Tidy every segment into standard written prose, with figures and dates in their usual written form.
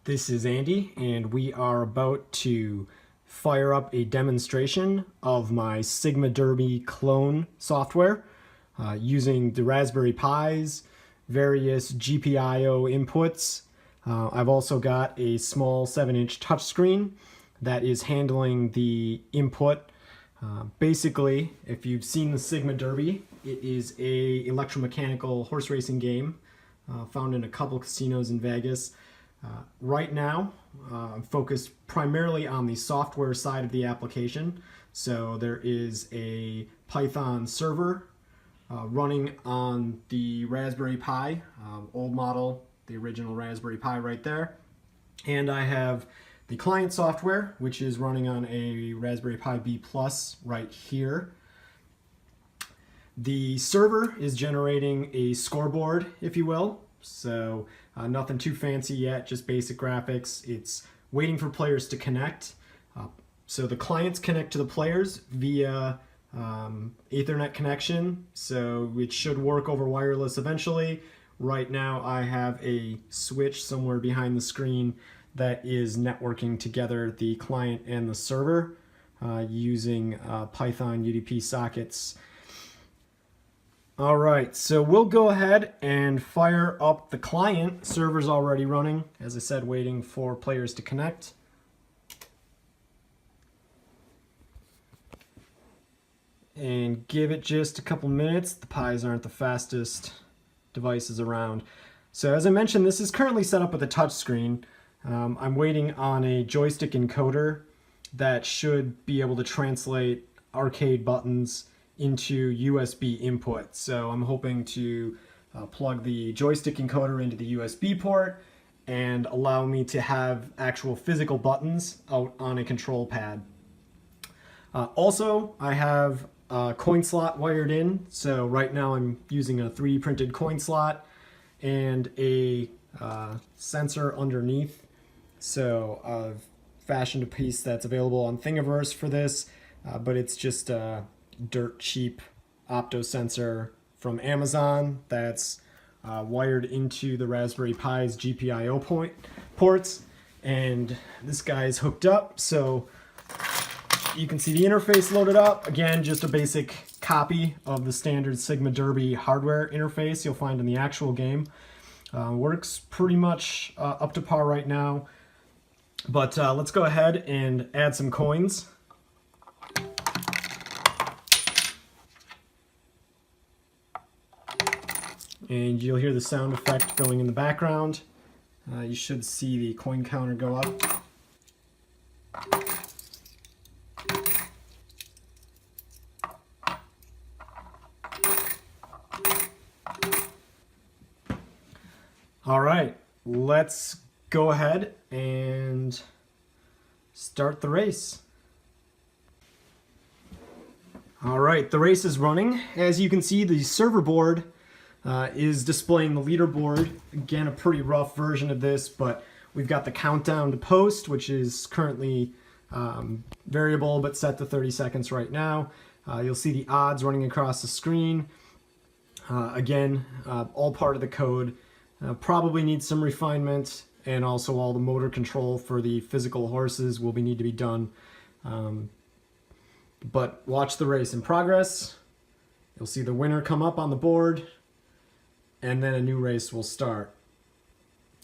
This is Andy, and we are about to fire up a demonstration of my Sigma Derby clone software using the Raspberry Pis, various GPIO inputs. I've also got a small 7-inch touchscreen that is handling the input. Basically, if you've seen the Sigma Derby, it is a electromechanical horse racing game found in a couple casinos in Vegas. Right now, I'm focused primarily on the software side of the application. So there is a Python server running on the Raspberry Pi, old model, the original Raspberry Pi right there. And I have the client software, which is running on a Raspberry Pi B Plus right here. The server is generating a scoreboard, if you will. So nothing too fancy yet, just basic graphics. It's waiting for players to connect. So the clients connect to the players via Ethernet connection, so it should work over wireless eventually. Right now I have a switch somewhere behind the screen that is networking together the client and the server using Python UDP sockets. All right, so we'll go ahead and fire up the client. Server's already running, as I said, waiting for players to connect. And give it just a couple minutes. The Pis aren't the fastest devices around. So as I mentioned, this is currently set up with a touch screen. I'm waiting on a joystick encoder that should be able to translate arcade buttons into USB input. So I'm hoping to plug the joystick encoder into the USB port and allow me to have actual physical buttons out on a control pad. Also, I have a coin slot wired in. So right now I'm using a 3D printed coin slot and a sensor underneath. So I've fashioned a piece that's available on Thingiverse for this, but it's just dirt cheap opto sensor from Amazon that's wired into the Raspberry Pi's GPIO ports, and this guy is hooked up, so you can see the interface loaded up. Again, just a basic copy of the standard Sigma Derby hardware interface you'll find in the actual game. Works pretty much up to par right now, but let's go ahead and add some coins. And you'll hear the sound effect going in the background. You should see the coin counter go up. All right, let's go ahead and start the race. All right, the race is running. As you can see, the server board is displaying the leaderboard. Again, a pretty rough version of this, but we've got the countdown to post, which is currently variable but set to 30 seconds right now. You'll see the odds running across the screen. Again, all part of the code. Probably needs some refinement, and also all the motor control for the physical horses will need to be done. But watch the race in progress. You'll see the winner come up on the board, and then a new race will start.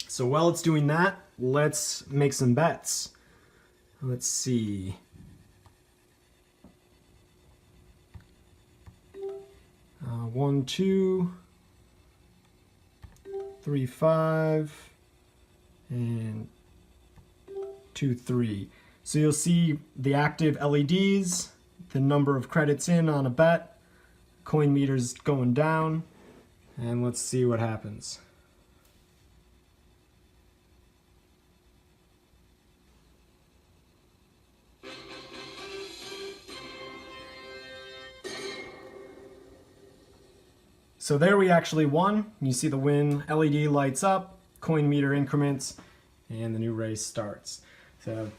So while it's doing that, let's make some bets. Let's see. One, 2, 3, 5, and 2, 3. So you'll see the active LEDs, the number of credits in on a bet, coin meters going down, and let's see what happens. So there we actually won. You see the win LED lights up, coin meter increments, and the new race starts. So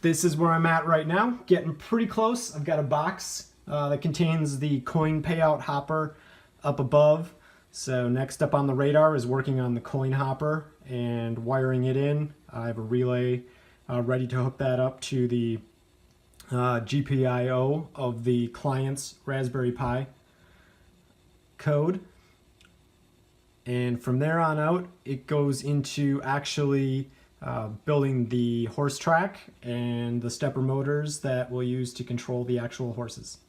this is where I'm at right now, getting pretty close. I've got a box that contains the coin payout hopper up above. So next up on the radar is working on the coin hopper and wiring it in. I have a relay ready to hook that up to the GPIO of the client's Raspberry Pi code. And from there on out, it goes into actually building the horse track and the stepper motors that we'll use to control the actual horses.